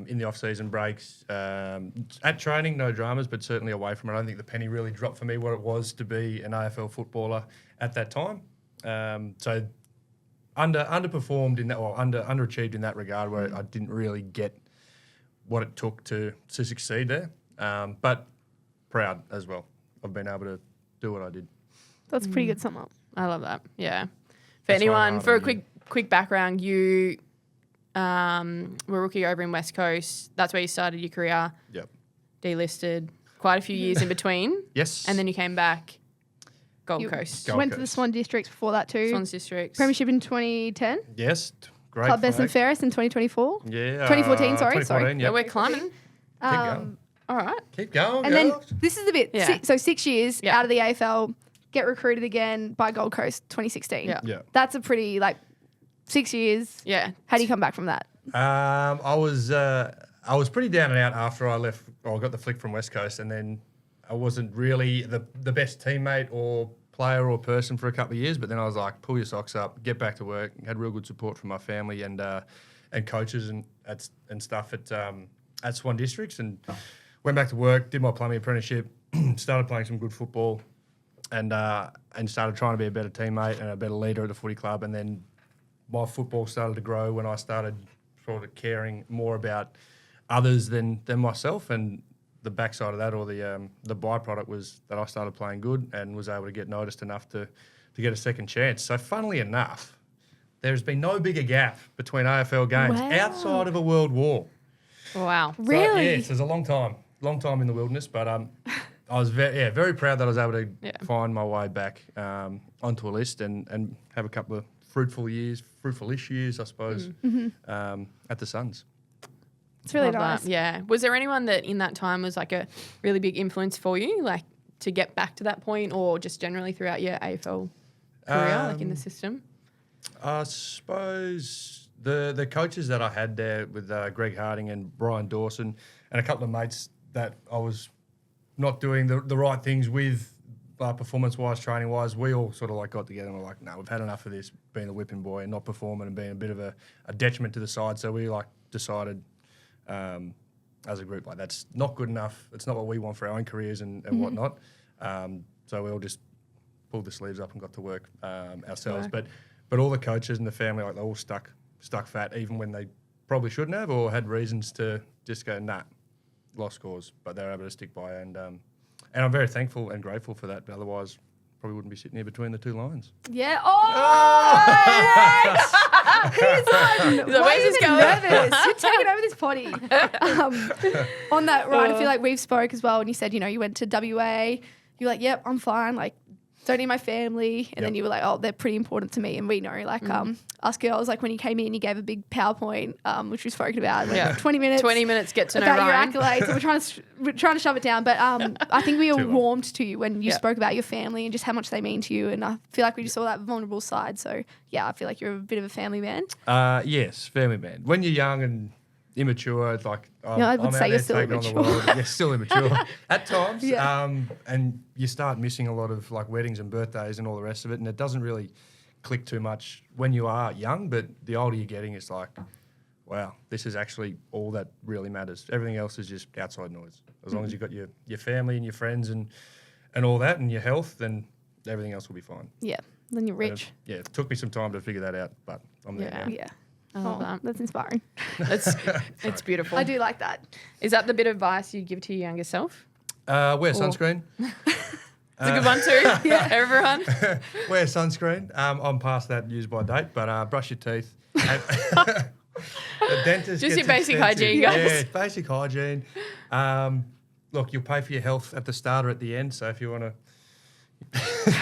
[SPEAKER 1] in the off-season breaks. At training, no dramas, but certainly away from it. I don't think the penny really dropped for me what it was to be an AFL footballer at that time. So underperformed in that, or underachieved in that regard, where I didn't really get what it took to succeed there. But proud as well of being able to do what I did.
[SPEAKER 3] That's a pretty good sum up.
[SPEAKER 2] I love that. Yeah. For
[SPEAKER 1] That's why I'm
[SPEAKER 2] anyone, for a
[SPEAKER 1] hard on
[SPEAKER 2] quick background, you were rookie over in West Coast. That's where you started your career.
[SPEAKER 1] Yep.
[SPEAKER 2] Delisted. Quite a few years in between.
[SPEAKER 1] Yes.
[SPEAKER 2] And then you came back. Gold
[SPEAKER 3] You
[SPEAKER 2] Coast.
[SPEAKER 1] Gold
[SPEAKER 3] Went to the
[SPEAKER 1] Coast.
[SPEAKER 3] Swan Districts before that too.
[SPEAKER 2] Swans Districts.
[SPEAKER 3] Premiership in 2010.
[SPEAKER 1] Yes. Great.
[SPEAKER 3] Club Best and
[SPEAKER 1] flag.
[SPEAKER 3] Fairest in 2024.
[SPEAKER 1] Yeah.
[SPEAKER 3] 2014, sorry.
[SPEAKER 1] 2014,
[SPEAKER 2] Yeah,
[SPEAKER 1] yep.
[SPEAKER 2] we're climbing.
[SPEAKER 1] Keep going.
[SPEAKER 2] All right.
[SPEAKER 1] Keep going,
[SPEAKER 3] And then
[SPEAKER 1] girls.
[SPEAKER 3] this is the bit.
[SPEAKER 2] Yeah.
[SPEAKER 3] So 6 years
[SPEAKER 2] Yeah.
[SPEAKER 3] out of the AFL, get recruited again by Gold Coast 2016.
[SPEAKER 2] Yeah.
[SPEAKER 1] Yeah.
[SPEAKER 3] That's a pretty 6 years.
[SPEAKER 2] Yeah.
[SPEAKER 3] How do you come back from that?
[SPEAKER 1] I was pretty down and out after I left, or got the flick from West Coast, and then I wasn't really the best teammate or player or person for a couple of years. But then I was like, pull your socks up, get back to work. Had real good support from my family and coaches and stuff at Swan Districts, and went back to work, did my plumbing apprenticeship, started playing some good football, and started trying to be a better teammate and a better leader at the footy club. And then my football started to grow when I started sort of caring more about others than myself. And the backside of that, or the byproduct, was that I started playing good and was able to get noticed enough to get a second chance. So funnily enough, there's been no bigger gap between AFL games
[SPEAKER 3] Wow.
[SPEAKER 1] outside of a world war.
[SPEAKER 2] Wow.
[SPEAKER 1] So,
[SPEAKER 3] Really?
[SPEAKER 1] yes, there's a long time in the wilderness, but I was very proud that I was able to find my way back onto a list and have a couple of fruitful-ish years, I suppose, at the Suns.
[SPEAKER 3] It's really
[SPEAKER 2] Love
[SPEAKER 3] nice.
[SPEAKER 2] that. Yeah. Was there anyone that in that time was like a really big influence for you? Like to get back to that point, or just generally throughout your AFL career, like in the system?
[SPEAKER 1] I suppose the coaches that I had there with Greg Harding and Brian Dawson and a couple of mates that I was not doing the right things with, performance-wise, training-wise, we all sort of like got together and were like, no, we've had enough of this, being a whipping boy and not performing and being a bit of a detriment to the side. So we like decided as a group, like that's not good enough. It's not what we want for our own careers and whatnot. So we all just pulled the sleeves up and got to work ourselves.
[SPEAKER 2] Right.
[SPEAKER 1] But all the coaches and the family, like they all stuck fat, even when they probably shouldn't have or had reasons to just go, nah, lost cause. But they were able to stick by, and I'm very thankful and grateful for that. But otherwise, probably wouldn't be sitting here between the two lions.
[SPEAKER 3] Yeah. Oh! Yes! He's on.
[SPEAKER 2] So
[SPEAKER 3] Why
[SPEAKER 2] where's
[SPEAKER 3] are you
[SPEAKER 2] this
[SPEAKER 3] even
[SPEAKER 2] going?
[SPEAKER 3] nervous? You're taking over this potty. On that, right, I feel like we've spoke as well, and you said, you went to WA. You're like, yep, I'm fine. Like, don't need my family. And then you were like, oh, they're pretty important to me. And we know, like, us girls, like when you came in, you gave a big PowerPoint, which we've spoken about, like 20 minutes.
[SPEAKER 2] 20 minutes, get to know
[SPEAKER 3] about
[SPEAKER 2] Ryan.
[SPEAKER 3] your accolades. And we're trying to shove it down. But I think we all
[SPEAKER 1] Too long.
[SPEAKER 3] warmed to you when you spoke about your family and just how much they mean to you. And I feel like we just saw that vulnerable side. So, yeah, I feel like you're a bit of a family man.
[SPEAKER 1] Yes, family man. When you're young and immature, it's like
[SPEAKER 3] I would
[SPEAKER 1] I'm
[SPEAKER 3] say
[SPEAKER 1] out
[SPEAKER 3] you're
[SPEAKER 1] there
[SPEAKER 3] still
[SPEAKER 1] taking on the
[SPEAKER 3] immature.
[SPEAKER 1] world. Yeah, still immature at times.
[SPEAKER 3] Yeah.
[SPEAKER 1] And you start missing a lot of like weddings and birthdays and all the rest of it, and it doesn't really click too much when you are young. But the older you're getting, it's like, wow, this is actually all that really matters. Everything else is just outside noise. As long as you've got your family and your friends and all that and your health, then everything else will be fine.
[SPEAKER 3] Yeah. Then you're
[SPEAKER 1] And
[SPEAKER 3] rich.
[SPEAKER 1] it took me some time to figure that out, but I'm there now.
[SPEAKER 3] Yeah.
[SPEAKER 2] I love that.
[SPEAKER 3] That's inspiring.
[SPEAKER 2] It's beautiful.
[SPEAKER 3] I do like that.
[SPEAKER 2] Is that the bit of advice you give to your younger self?
[SPEAKER 1] Wear sunscreen.
[SPEAKER 2] It's a good one too. Everyone.
[SPEAKER 1] Wear sunscreen. I'm past that use by date, but brush your teeth. The dentist
[SPEAKER 2] Just
[SPEAKER 1] gets
[SPEAKER 2] your basic
[SPEAKER 1] expensive.
[SPEAKER 2] hygiene, guys.
[SPEAKER 1] Yeah, basic hygiene. Look, you'll pay for your health at the start or at the end. So if you want to,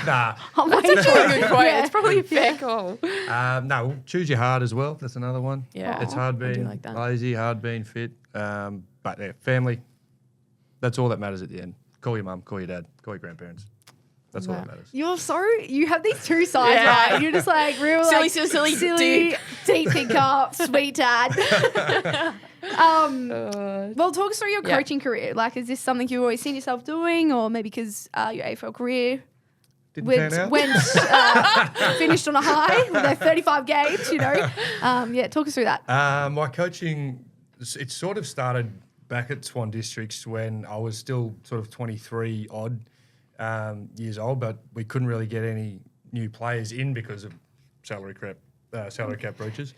[SPEAKER 1] nah.
[SPEAKER 3] I'm
[SPEAKER 2] That's actually a good quote.
[SPEAKER 3] Yeah.
[SPEAKER 2] It's probably a fair call.
[SPEAKER 1] No, choose your hard as well. That's another one.
[SPEAKER 2] Yeah.
[SPEAKER 1] It's hard
[SPEAKER 2] I do
[SPEAKER 1] being
[SPEAKER 2] like that.
[SPEAKER 1] lazy, hard being fit. But yeah, family. That's all that matters at the end. Call your mum, call your dad, call your grandparents. That's all that matters.
[SPEAKER 3] You have these two sides,
[SPEAKER 2] Yeah.
[SPEAKER 3] right? You're just like real
[SPEAKER 2] Silly dude.
[SPEAKER 3] deep thinker, sweet dad. Well, talk us through your
[SPEAKER 2] Yeah.
[SPEAKER 3] coaching career. Like, is this something you've always seen yourself doing, or maybe because your AFL career
[SPEAKER 1] Didn't pan out.
[SPEAKER 3] finished on a high with their 35 games, talk us through that.
[SPEAKER 1] My coaching, it sort of started back at Swan Districts when I was still sort of 23 odd years old, but we couldn't really get any new players in because of salary cap breaches.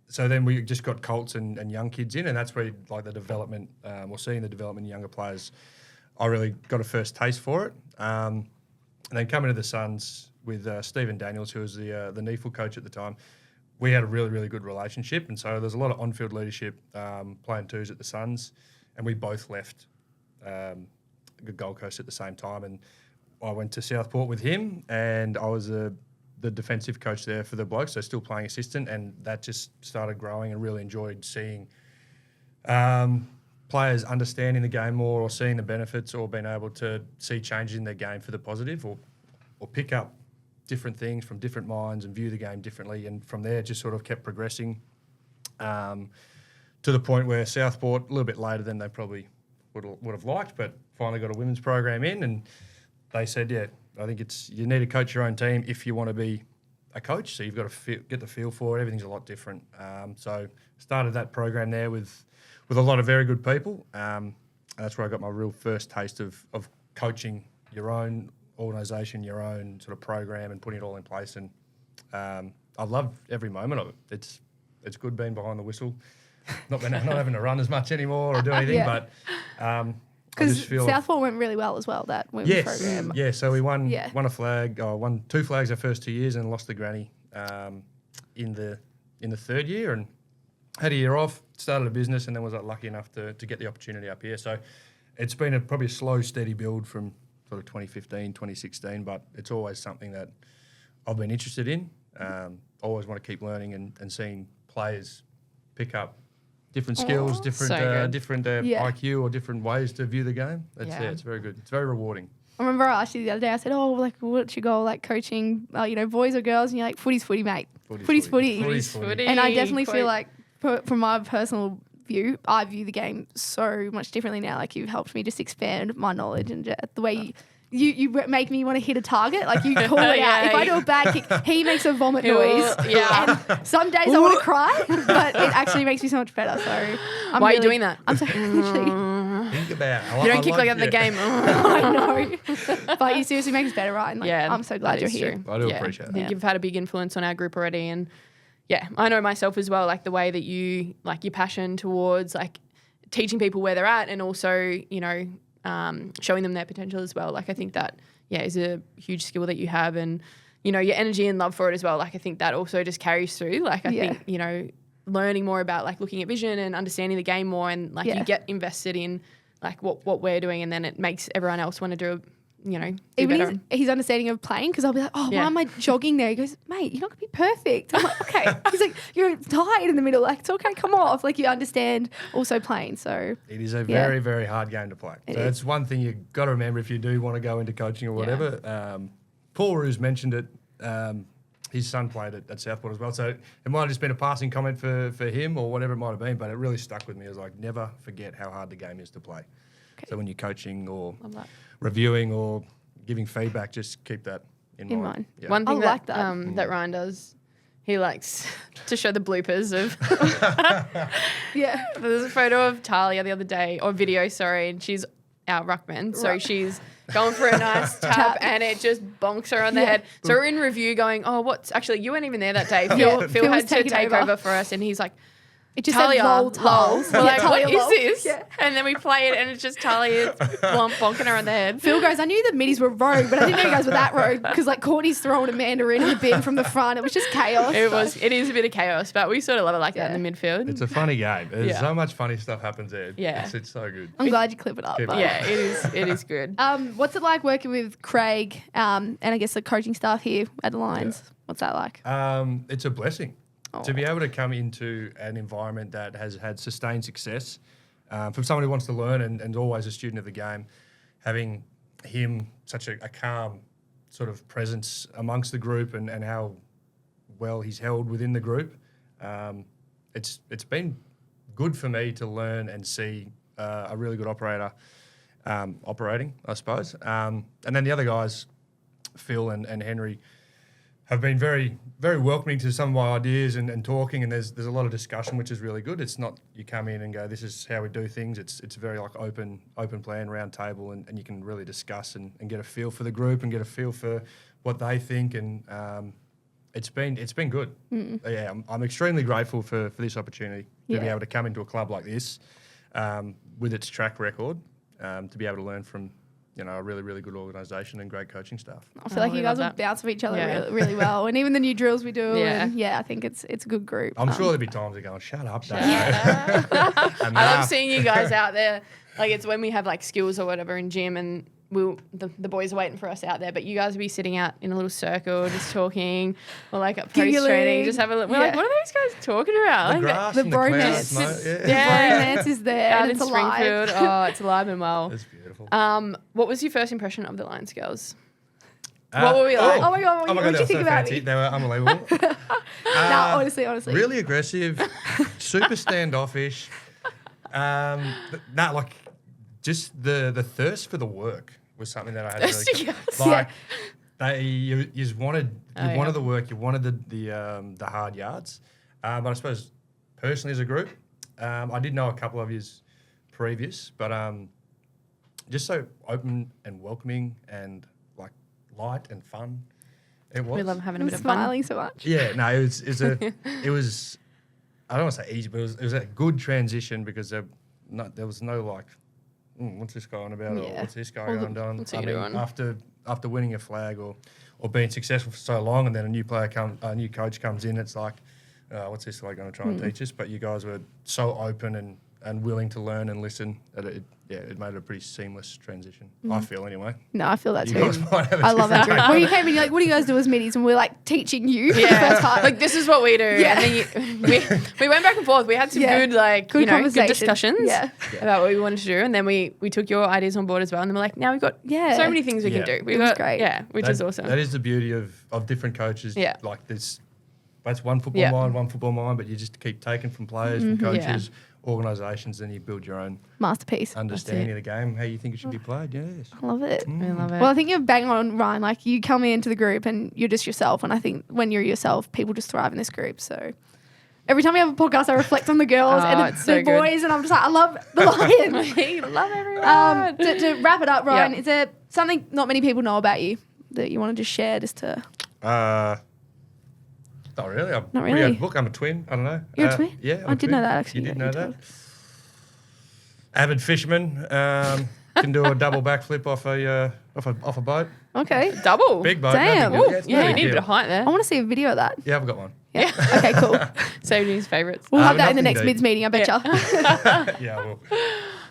[SPEAKER 1] So then we just got Colts and young kids in, and that's where like the development, or seeing the development in younger players, I really got a first taste for it. And then coming to the Suns with Stephen Daniels, who was the NEFL coach at the time, we had a really, really good relationship. And so there's a lot of on-field leadership playing twos at the Suns, and we both left Gold Coast at the same time. And I went to Southport with him, and I was the defensive coach there for the Blokes, so still playing assistant, and that just started growing and really enjoyed seeing players understanding the game more, or seeing the benefits, or being able to see changes in their game for the positive, or pick up different things from different minds and view the game differently. And from there, just sort of kept progressing to the point where Southport, a little bit later than they probably would have liked, but finally got a women's program in, and they said, yeah, I think you need to coach your own team if you want to be a coach. So you've got to get the feel for it. Everything's a lot different. So started that program there with a lot of very good people. And that's where I got my real first taste of coaching your own organisation, your own sort of program, and putting it all in place. And I love every moment of it. It's good being behind the whistle, not having to run as much anymore or do anything, but
[SPEAKER 3] because Southport went really well as well, that women's program.
[SPEAKER 1] Yeah, so we won
[SPEAKER 3] Yeah.
[SPEAKER 1] won a flag, won 2 flags our first 2 years, and lost the granny in the third year, and had a year off, started a business, and then was lucky enough to get the opportunity up here. So it's been probably a slow, steady build from sort of 2015, 2016, but it's always something that I've been interested in. Always want to keep learning and seeing players pick up different skills, different
[SPEAKER 2] So good.
[SPEAKER 1] different
[SPEAKER 3] Yeah.
[SPEAKER 1] IQ or different ways to view the game.
[SPEAKER 2] Yeah.
[SPEAKER 1] It's very good. It's very rewarding.
[SPEAKER 3] I remember I asked you the other day, I said, oh, like, what's your goal, like, coaching, boys or girls? And you're like, footy's footy, mate. Footy's footy.
[SPEAKER 1] Footy's footy.
[SPEAKER 3] And I definitely
[SPEAKER 2] Quote.
[SPEAKER 3] feel like, from my personal view, I view the game so much differently now. Like, you've helped me just expand my knowledge and the way you make me want to hit a target. Like, you call it out. If I do a bad kick, he makes a vomit noise.
[SPEAKER 2] Yeah.
[SPEAKER 3] And some days I want to cry, but it actually makes me so much better. So I'm
[SPEAKER 2] Why are you
[SPEAKER 3] really-
[SPEAKER 2] doing that?
[SPEAKER 3] I'm sorry.
[SPEAKER 1] Think about it.
[SPEAKER 2] You don't kick like that in the game.
[SPEAKER 3] I know. But you seriously make us better, right? And, like, I'm so glad
[SPEAKER 2] that
[SPEAKER 3] you're
[SPEAKER 2] is
[SPEAKER 3] here.
[SPEAKER 2] true.
[SPEAKER 1] I do appreciate
[SPEAKER 2] I
[SPEAKER 1] that.
[SPEAKER 2] think you've had a big influence on our group already, and I know myself as well. Like the way that you like your passion towards like teaching people where they're at, and also showing them their potential as well. Like I think that is a huge skill that you have, and your energy and love for it as well. Like I think that also just carries through. Like I think learning more about like looking at vision and understanding the game more, and like you get invested in like what we're doing, and then it makes everyone else want to do do
[SPEAKER 3] Even
[SPEAKER 2] better.
[SPEAKER 3] his understanding of playing, because I'll be like, why am I jogging there? He goes, mate, you're not going to be perfect. I'm like, okay. He's like, you're tired in the middle. Like, it's okay, come off. Like, you understand also playing. So
[SPEAKER 1] It is a very, very hard game to play. So it's one thing you've got to remember if you do want to go into coaching or whatever. Paul Roos mentioned it. His son played at Southport as well. So it might have just been a passing comment for him or whatever it might have been, but it really stuck with me. It was like, never forget how hard the game is to play. Okay. So when you're coaching or reviewing or giving feedback, just keep that in mind. Yeah.
[SPEAKER 2] One thing
[SPEAKER 3] I like
[SPEAKER 2] that that Ryan does, he likes to show the bloopers of. There's a photo of Talia the other day, or video, sorry, and she's our ruckman, so she's going for a nice tap and it just bonks her on the head. So we're in review going, actually you weren't even there that day. Phil had to take over for us, and he's like,
[SPEAKER 3] it just
[SPEAKER 2] Talia,
[SPEAKER 3] said lol
[SPEAKER 2] lols. We're like,
[SPEAKER 3] Talia,
[SPEAKER 2] what is
[SPEAKER 3] lol.
[SPEAKER 2] this?
[SPEAKER 3] Yeah.
[SPEAKER 2] And then we play it, and it's just Talia bonking her on the head.
[SPEAKER 3] Phil goes, I knew the middies were rogue, but I didn't know you guys were that rogue, because like Courtney's throwing Amanda in the bin from the front. It was just chaos.
[SPEAKER 2] It is a bit of chaos, but we sort of love it like that in the midfield.
[SPEAKER 1] It's a funny game. There's so much funny stuff happens there.
[SPEAKER 2] Yeah.
[SPEAKER 1] It's so good.
[SPEAKER 3] I'm glad you clip it up.
[SPEAKER 1] Keep it
[SPEAKER 3] but-
[SPEAKER 1] up.
[SPEAKER 2] Yeah, it is good.
[SPEAKER 3] What's it like working with Craig and I guess the coaching staff here at the Lions? What's that like?
[SPEAKER 1] It's a blessing to be able to come into an environment that has had sustained success. From someone who wants to learn and always a student of the game, having him such a calm sort of presence amongst the group and how well he's held within the group, it's been good for me to learn and see a really good operator operating, I suppose. And then the other guys, Phil and Henry, have been very, very welcoming to some of my ideas and talking, and there's a lot of discussion, which is really good. It's not you come in and go, this is how we do things. It's very like open plan, round table, and you can really discuss and get a feel for the group and get a feel for what they think, and it's been good. Yeah, I'm extremely grateful for this opportunity to be able to come into a club like this with its track record, to be able to learn from a really, really good organisation and great coaching staff.
[SPEAKER 3] I feel like you guys will bounce off each other really, really well. And even the new drills we do. And I think it's a good group.
[SPEAKER 1] I'm sure there'll be times they're going, shut up, Dave.
[SPEAKER 2] I love seeing you guys out there. Like it's when we have like skills or whatever in gym, and the boys are waiting for us out there, but you guys will be sitting out in a little circle just talking, or like at post training, just have a look. We're like, what are those guys talking about?
[SPEAKER 1] The grass
[SPEAKER 3] the
[SPEAKER 1] and the
[SPEAKER 3] bromance.
[SPEAKER 1] clouds, mate.
[SPEAKER 3] The bromance is there.
[SPEAKER 2] Out
[SPEAKER 3] And
[SPEAKER 2] in
[SPEAKER 3] it's alive.
[SPEAKER 2] Springfield. Oh, it's alive and well.
[SPEAKER 1] It's beautiful.
[SPEAKER 2] What was your first impression of the Lions girls? What were we like?
[SPEAKER 3] Oh my God, what did you think about
[SPEAKER 1] fancy.
[SPEAKER 3] me?
[SPEAKER 1] They were unbelievable.
[SPEAKER 3] No, honestly.
[SPEAKER 1] Really aggressive, super standoffish. Like just the thirst for the work was something that I had really
[SPEAKER 2] Yes.
[SPEAKER 1] like. You wanted the work, you wanted the hard yards. But I suppose personally as a group, I did know a couple of yous previous, but just so open and welcoming and like light and fun. It was.
[SPEAKER 2] We love having a
[SPEAKER 3] I'm
[SPEAKER 2] bit of fun.
[SPEAKER 3] smiling so much.
[SPEAKER 1] Yeah, no, it was I don't want to say easy, but it was a good transition because there was no like, what's this guy on about, or what's this guy on doing?
[SPEAKER 2] what's he doing?
[SPEAKER 1] After winning a flag or being successful for so long, and then a new coach comes in, it's like, what's this guy going to try and teach us? But you guys were so open and and willing to learn and listen, that it made it a pretty seamless transition. I feel aneway.
[SPEAKER 3] No, I feel that
[SPEAKER 1] You
[SPEAKER 3] too.
[SPEAKER 1] guys might have a
[SPEAKER 3] I love that too.
[SPEAKER 1] different
[SPEAKER 3] When you came in, you're like, what do you guys do as middies? And we're like teaching you for the
[SPEAKER 2] Yeah,
[SPEAKER 3] first part.
[SPEAKER 2] like this is what we do.
[SPEAKER 3] Yeah.
[SPEAKER 2] And then we went back and forth. We had some
[SPEAKER 3] Yeah.
[SPEAKER 2] good
[SPEAKER 3] Good
[SPEAKER 2] good
[SPEAKER 3] conversation.
[SPEAKER 2] discussions
[SPEAKER 3] Yeah.
[SPEAKER 2] about what we wanted to do, and then we took your ideas on board as well. And then we're like, now we've got
[SPEAKER 3] Yeah.
[SPEAKER 2] so many things we
[SPEAKER 1] Yeah.
[SPEAKER 2] can do. We've
[SPEAKER 3] It was
[SPEAKER 2] got
[SPEAKER 3] great.
[SPEAKER 2] yeah, which is awesome.
[SPEAKER 1] That is the beauty of different coaches.
[SPEAKER 2] Yeah.
[SPEAKER 1] Like that's one football
[SPEAKER 2] Yeah.
[SPEAKER 1] mind, one football mind, but you just keep taking from players, from coaches, organisations, and you build your own
[SPEAKER 3] Masterpiece.
[SPEAKER 1] understanding of the game, how you think it should be played. Yes.
[SPEAKER 3] I love it.
[SPEAKER 2] We love it.
[SPEAKER 3] Well, I think you're bang on, Ryan. Like, you come into the group and you're just yourself. And I think when you're yourself, people just thrive in this group. So every time we have a podcast, I reflect on the girls and
[SPEAKER 2] it's
[SPEAKER 3] the
[SPEAKER 2] so good.
[SPEAKER 3] boys. And I'm just like, I love the Lions.
[SPEAKER 2] we love everyone.
[SPEAKER 3] To wrap it up, Ryan,
[SPEAKER 2] Yeah.
[SPEAKER 3] is there something not many people know about you that you want to just share just to...
[SPEAKER 1] Not really. I'm
[SPEAKER 3] Not
[SPEAKER 1] pretty
[SPEAKER 3] really?
[SPEAKER 1] open book. I'm a twin. I don't know.
[SPEAKER 3] You're a twin?
[SPEAKER 1] Yeah. I'm
[SPEAKER 3] I
[SPEAKER 1] a
[SPEAKER 3] did know
[SPEAKER 1] twin.
[SPEAKER 3] that, actually.
[SPEAKER 1] You did
[SPEAKER 3] Yeah,
[SPEAKER 1] know
[SPEAKER 3] you
[SPEAKER 1] that.
[SPEAKER 3] told
[SPEAKER 1] Avid fisherman. Can do a double backflip off a boat.
[SPEAKER 3] Okay.
[SPEAKER 2] Double.
[SPEAKER 1] Big boat.
[SPEAKER 3] Damn.
[SPEAKER 1] nothing good.
[SPEAKER 3] Ooh,
[SPEAKER 1] it's
[SPEAKER 2] Yeah,
[SPEAKER 1] no
[SPEAKER 2] you
[SPEAKER 1] big
[SPEAKER 2] need a bit
[SPEAKER 1] deal.
[SPEAKER 2] of height there.
[SPEAKER 3] I want to see a video of that.
[SPEAKER 1] Yeah, I've got one.
[SPEAKER 3] Yeah. Okay, cool.
[SPEAKER 2] Saved his favourites.
[SPEAKER 3] We'll have that in the
[SPEAKER 1] nothing
[SPEAKER 3] next
[SPEAKER 1] deep.
[SPEAKER 3] mids meeting, I betcha.
[SPEAKER 1] Yeah, I will.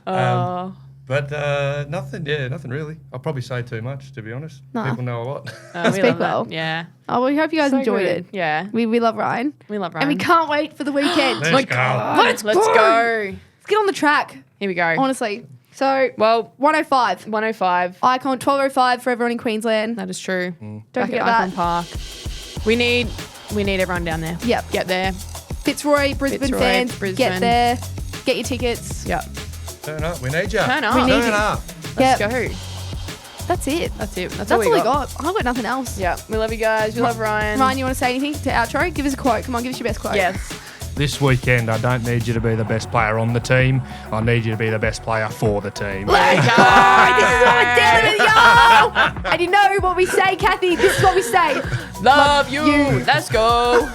[SPEAKER 2] Oh.
[SPEAKER 1] But nothing. Yeah, nothing really. I'll probably say too much, to be honest.
[SPEAKER 3] Nah.
[SPEAKER 1] People know a lot.
[SPEAKER 2] We
[SPEAKER 3] Speak
[SPEAKER 2] love that.
[SPEAKER 3] well.
[SPEAKER 2] Yeah.
[SPEAKER 3] Oh, well, we hope you guys
[SPEAKER 2] So
[SPEAKER 3] enjoyed
[SPEAKER 2] good.
[SPEAKER 3] it.
[SPEAKER 2] Yeah.
[SPEAKER 3] We love Ryan.
[SPEAKER 2] We love Ryan.
[SPEAKER 3] And we can't wait for the weekend.
[SPEAKER 1] Let's
[SPEAKER 3] Like,
[SPEAKER 1] go.
[SPEAKER 3] let's
[SPEAKER 2] Let's
[SPEAKER 3] go.
[SPEAKER 2] go.
[SPEAKER 3] Let's get on the track,
[SPEAKER 2] Here we go.
[SPEAKER 3] honestly. So,
[SPEAKER 2] Well,
[SPEAKER 3] 105.
[SPEAKER 2] 105.
[SPEAKER 3] Icon, 1205 for everyone in Queensland.
[SPEAKER 2] That is true.
[SPEAKER 3] Don't
[SPEAKER 2] Back
[SPEAKER 3] forget
[SPEAKER 2] at
[SPEAKER 3] that.
[SPEAKER 2] Icon Park. We need everyone down there.
[SPEAKER 3] Yep.
[SPEAKER 2] Get there.
[SPEAKER 3] Fitzroy, Brisbane
[SPEAKER 2] Fitzroy,
[SPEAKER 3] fans,
[SPEAKER 2] Brisbane.
[SPEAKER 3] get there. Get your tickets.
[SPEAKER 2] Yep.
[SPEAKER 1] Turn up. We need you.
[SPEAKER 2] Turn up.
[SPEAKER 3] We need
[SPEAKER 1] Turn
[SPEAKER 3] you.
[SPEAKER 1] up.
[SPEAKER 2] Let's
[SPEAKER 3] Yep.
[SPEAKER 2] go.
[SPEAKER 3] That's it.
[SPEAKER 2] That's it. That's
[SPEAKER 3] That's
[SPEAKER 2] all we got.
[SPEAKER 3] I've got nothing else.
[SPEAKER 2] Yeah. We love you guys. We love Ryan.
[SPEAKER 3] Ryan, you want to say anything to outro? Give us a quote. Come on, give us your best quote.
[SPEAKER 2] Yes.
[SPEAKER 1] This weekend, I don't need you to be the best player on the team. I need you to be the best player for the team.
[SPEAKER 3] Let's go! This is what we're dealing with, y'all! And you know what we say, Kathy? This is what we say.
[SPEAKER 2] Love you.
[SPEAKER 3] you.
[SPEAKER 2] Let's go.